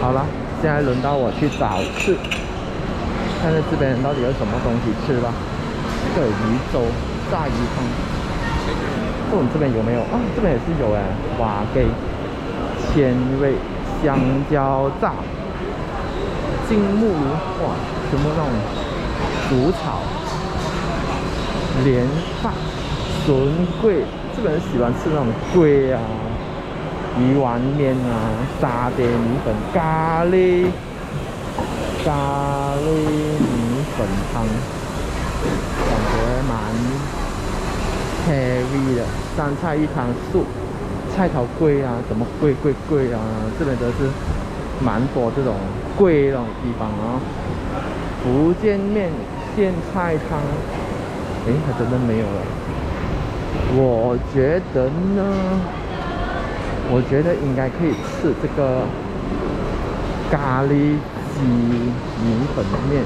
好了，现在轮到我去找吃，看看这边到底有什么东西吃吧。这个鱼粥、炸鱼汤，不懂这边有没有啊？这边也是有哎，瓦给、鲜味、香蕉炸、金木鱼，哇，全部那种煮炒、莲饭、笋桂，这边人喜欢吃那种桂啊。鱼丸面啊，沙爹米粉、咖喱米粉汤，感觉蛮 heavy 的。三菜一汤素，菜头粿啊，什么粿啊，这边都是蛮多这种粿那种地方啊。福建面苋菜汤，诶，还真的没有了。我觉得呢。我觉得应该可以吃这个咖喱鸡米粉面，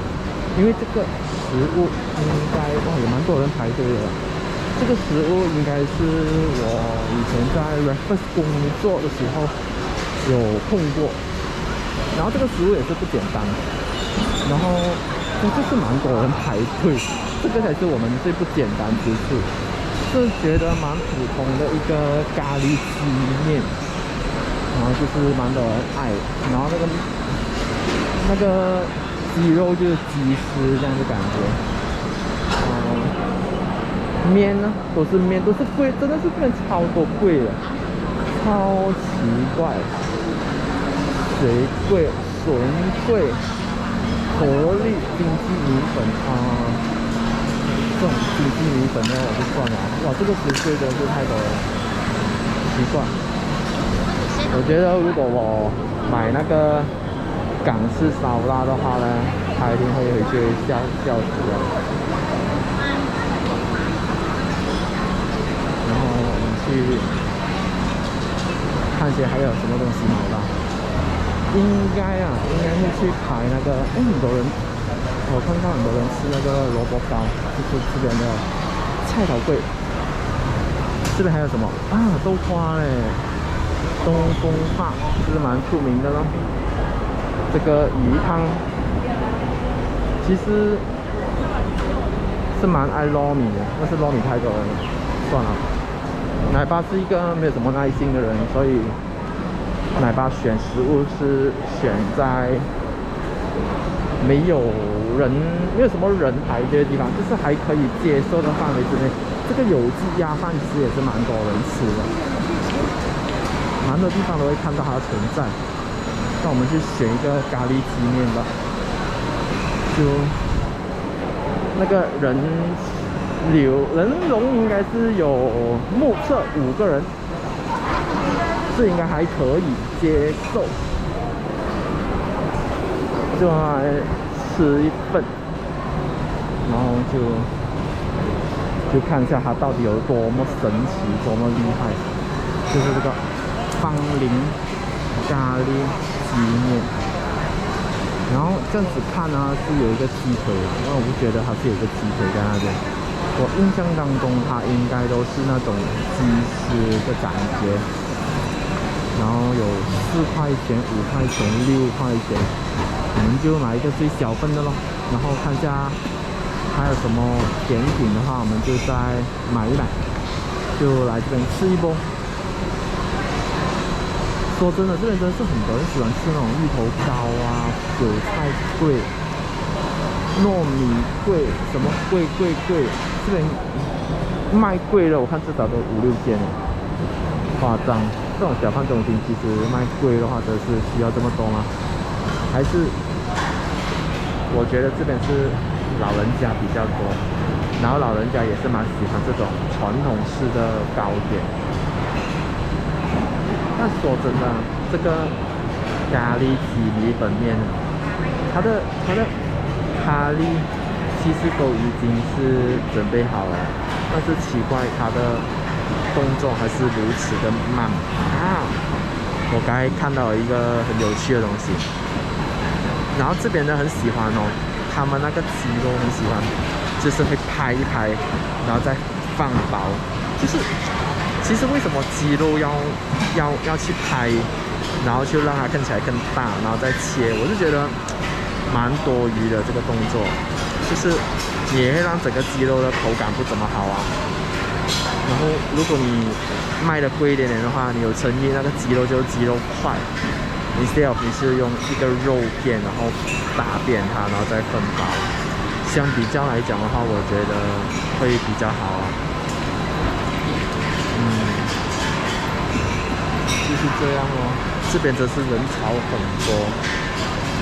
因为这个食物应该哇也蛮多人排队的。这个食物应该是我以前在 Raffles 工作的时候有碰过，然后这个食物也是不简单，然后就是蛮多人排队，这个才是我们最不简单之处。是觉得蛮普通的一个咖喱鸡面，然后就是蛮多人爱，然后那个鸡肉就是鸡丝这样的感觉，面呢都是面，都是贵，真的是变超多贵了，超奇怪，水贵、笋贵、活力经济米粉啊。这种经济米粉呢，我就算了。哇，这个10岁真的是太多了，奇怪。我觉得如果我买那个港式烧腊的话呢，他一定会回去笑死了。然后我们去看些还有什么东西买吧。应该会去排那个，很多人。我看到很多人吃那个萝卜糕，就是这边的菜头粿。这边还有什么啊？豆花嘞，东风发，这是蛮出名的咯。这个鱼汤其实是蛮爱糯米的，但是糯米太多人了，算了。奶爸是一个没有什么耐心的人，所以奶爸选食物是选在没有什么人排队的地方，就是还可以接受的范围之内。这个有机鸭饭其实也是蛮多人吃的，蛮多地方都会看到它的存在。那我们去选一个咖喱鸡面吧，就那个人龙应该是有目测5个人，这应该还可以接受。就来吃一份，然后就看一下它到底有多么神奇，多么厉害。就是这个芳林咖喱鸡面，然后这样子看呢是有一个鸡腿，因为我不觉得它是有一个鸡腿在那边。我印象当中它应该都是那种鸡丝的感觉，然后有4块钱、5块钱、6块钱。我们就买一个最小份的咯，然后看一下还有什么甜品的话，我们就再买一买，就来这边吃一波。说真的，这边真的是很多人喜欢吃那种芋头糕啊、韭菜粿、糯米粿，什么粿，这边卖粿的我看至少都5、6间了，夸张。这种小贩中心其实卖粿的话，真的是需要这么多吗？还是我觉得这边是老人家比较多，然后老人家也是蛮喜欢这种传统式的糕点。但说真的，这个咖喱鸡米粉面，它的咖喱其实都已经是准备好了，但是奇怪它的动作还是如此的慢啊！我刚才看到一个很有趣的东西。然后这边人很喜欢哦，他们那个鸡肉很喜欢，就是会拍一拍，然后再放薄。就是其实为什么鸡肉要去拍，然后就让它看起来更大，然后再切，我就觉得蛮多余的这个动作，就是也会让整个鸡肉的口感不怎么好啊。然后如果你卖的贵一点点的话，你有诚意，那个鸡肉就是鸡肉块。instead of 你是用一个肉片，然后打扁它，然后再分包。相比较来讲的话，我觉得会比较好啊。就是这样哦。这边真是人潮很多，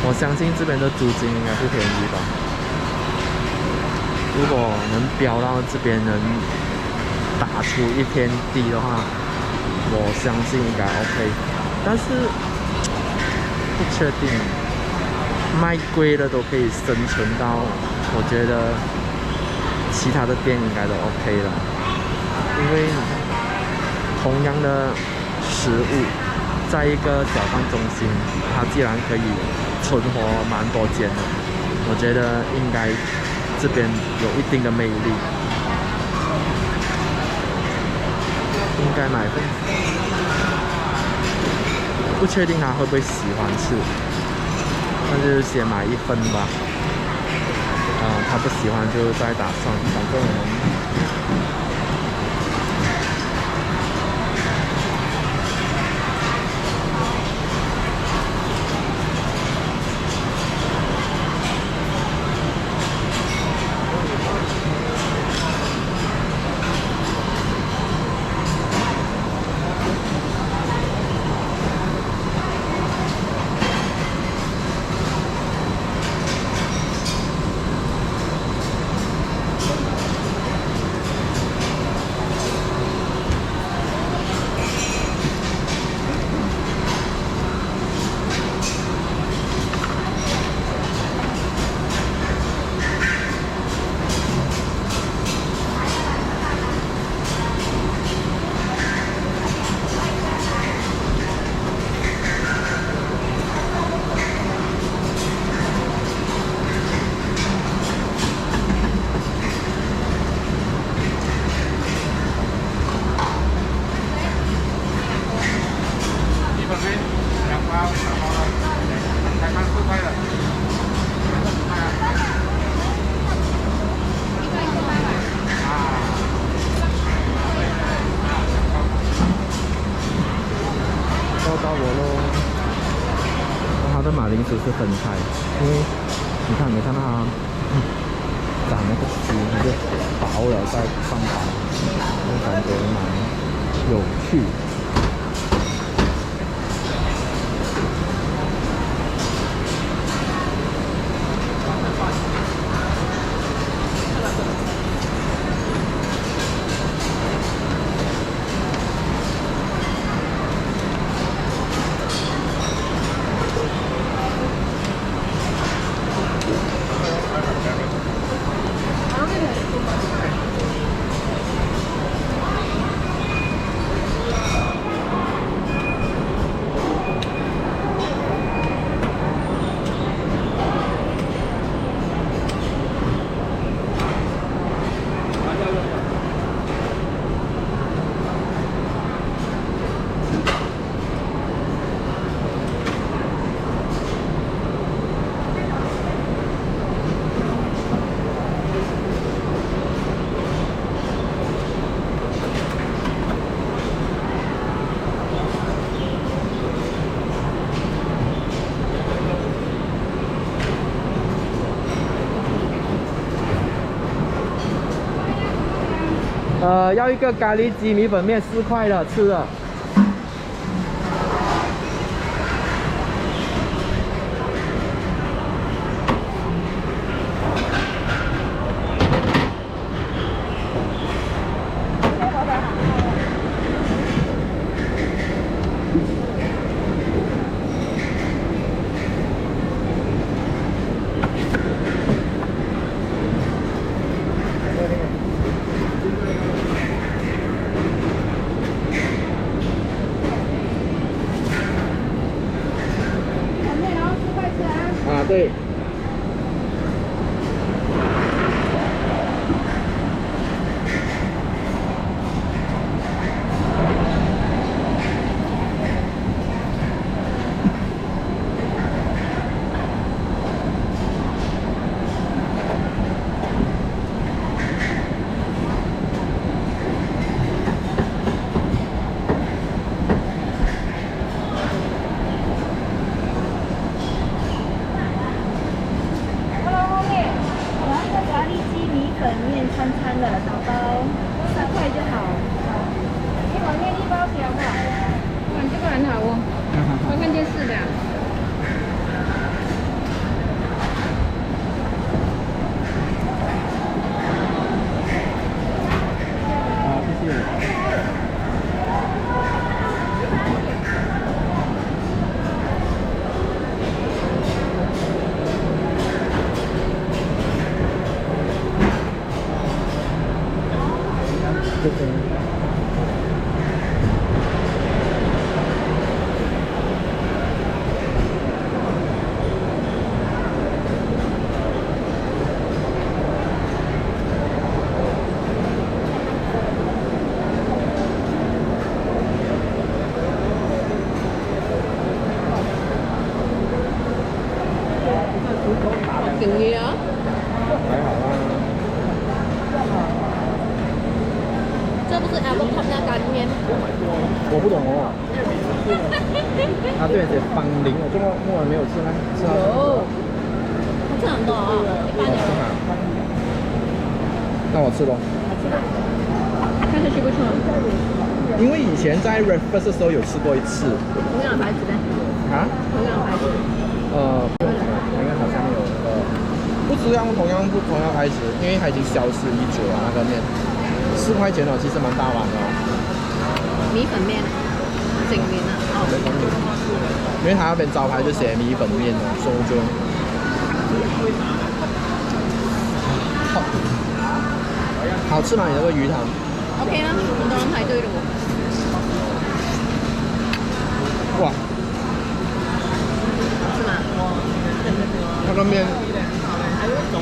我相信这边的租金应该不便宜吧。如果能飙到这边能打出一片地的话，我相信应该 OK。但是不确定，卖贵的都可以生存到，我觉得其他的店应该都 OK 了。因为同样的食物，在一个小贩中心，它既然可以存活蛮多间的，我觉得应该这边有一定的魅力，应该买份。不确定他会不会喜欢吃，那就先买一份吧。他不喜欢就再打算，反正我们。马铃薯是分开，因为你看它长那个丝，它就薄了再上薄，我感觉蛮有趣。要一个咖喱鸡米粉面4块的，吃了。对。便宜啊。还好啦。这不是 Albert Cup 那干面？我不懂哦。它这边写芳龄，我这么木耳没有吃吗？吃啊。有，它这很多啊，一般的。那我吃咯。看下去不错。因为以前在 Raffles 的时候有吃过一次。同样的牌子呢？啊？同样的牌子。应该好像有不知道同样牌子，因为它已经消失已久了那个面，4块钱哦，其实蛮大碗的哦。米粉面，整面啊。哦。因为它那边招牌就写米粉面哦，所以就好吃吗？你那个鱼汤 ？OK 啊，很多人排队的哦。哇，是吗？那个面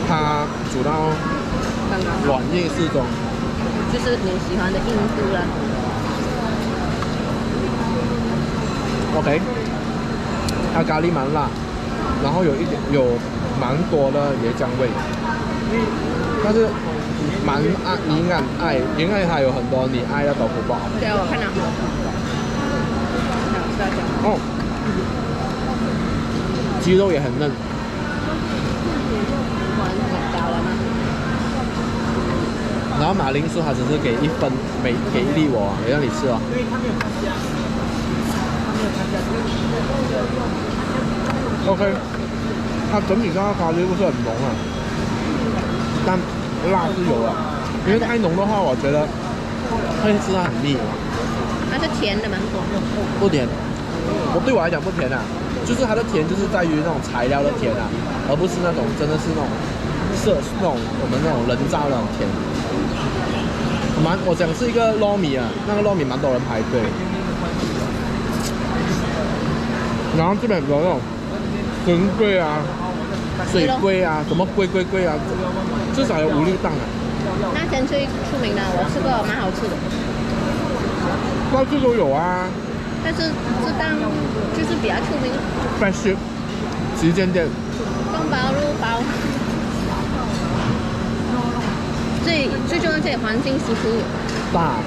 它煮到刚刚软硬适中，就是你喜欢的硬度了。OK， 它咖喱蛮辣，然后有蛮多的椰浆味，但是应该它有很多你爱的豆腐包。对啊，我看到。哦，鸡肉也很嫩。然后马铃薯它只是给1分，给1粒我，也让你吃哦。OK， 它整体上的咖喱不是很浓啊，但辣是有的，因为太浓的话，我觉得会吃它很腻。它是甜的吗？不甜，对我来讲不甜啊，就是它的甜就是在于那种材料的甜啊，而不是那种真的是那种我们那种人造的那种甜。我想吃一个糯米啊，那个糯米蛮多人排队。然后这边有那种珍贵啊、水龟啊、什么龟啊，至少有5、6档啊。那间最出名的，我吃过，蛮好吃的。到处都有啊。但是这档就是比较出名。Fresh 旗舰店。东包肉包。最重要这里环境舒服。大。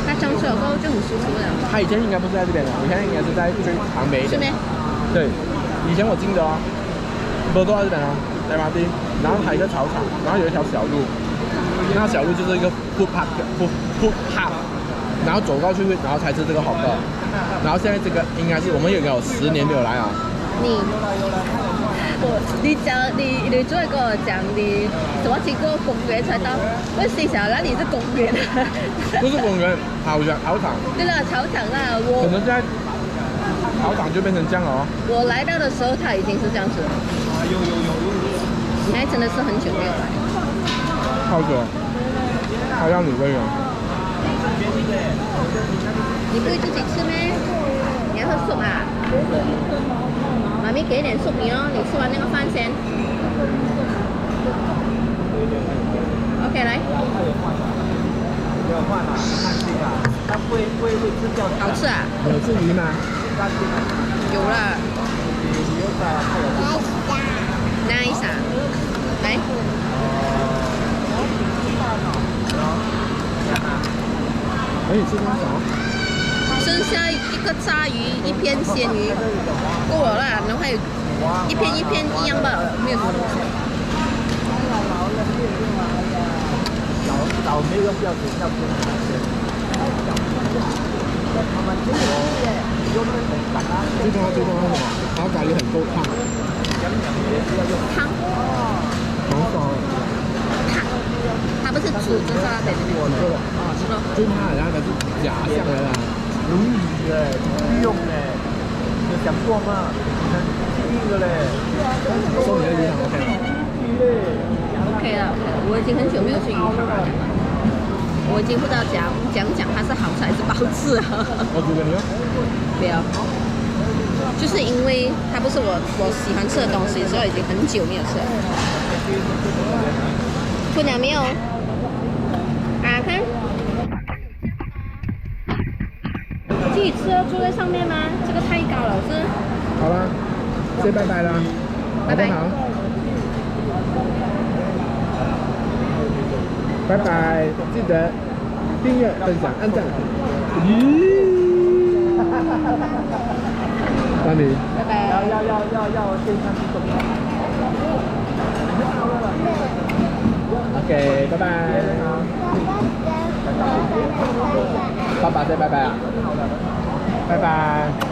它装修过后就很舒服了。它以前应该不是在这边的，以前应该是在最旁边一点。是吗？对，以前我进的哦，不都在这边哦，在马丁，然后还有一个草场，然后有一条小路，那小路就是一个 food park， 然后走过去，然后才是这个好的。然后现在这个应该是我们有10年没有来啊。你昨天跟我讲你怎么经过公园才到，我心想哪里是公园啊？不是公园，草场。对了，草场啦，可能现在草场就变成这样了哦。我来到的时候它已经是这样子了。你还真的是很久没有来。好久，还让你喂哦。你不会自己吃咩？你要喝粥啊？妈咪给一点粥你哦，你吃完那个饭先。OK， 来。好吃啊？有吃鱼吗？有了。Nice 啊！来。可以吃多少？剩下一个炸鱼，一片鲜鱼，够了啦。然后还有一片一样吧，没有什么东西。老那个标准要偏一些。最重要是什么？它咖喱很够烫。汤。很爽。它不是煮就是那边的。是咯。就是它好像是假象的啦。鲈鱼哎，不用哎，你想做吗？很硬的嘞。说你的鱼汤 OK 吗？OK 了，我已经很久没有吃鱼汤了。我已经不知道讲它是好吃还是不好吃了。我煮给你哦。不要。就是因为它不是我喜欢吃的东西，所以已经很久没有吃了。吞了没有？啊，看。自己吃了坐在上面吗？这个太高了，是。好了，先拜拜了，拜拜。好不好？拜拜，记得订阅、分享、按赞。咦？那你？拜拜。要先上去走。OK， 拜拜。爸爸再拜拜啊！拜拜。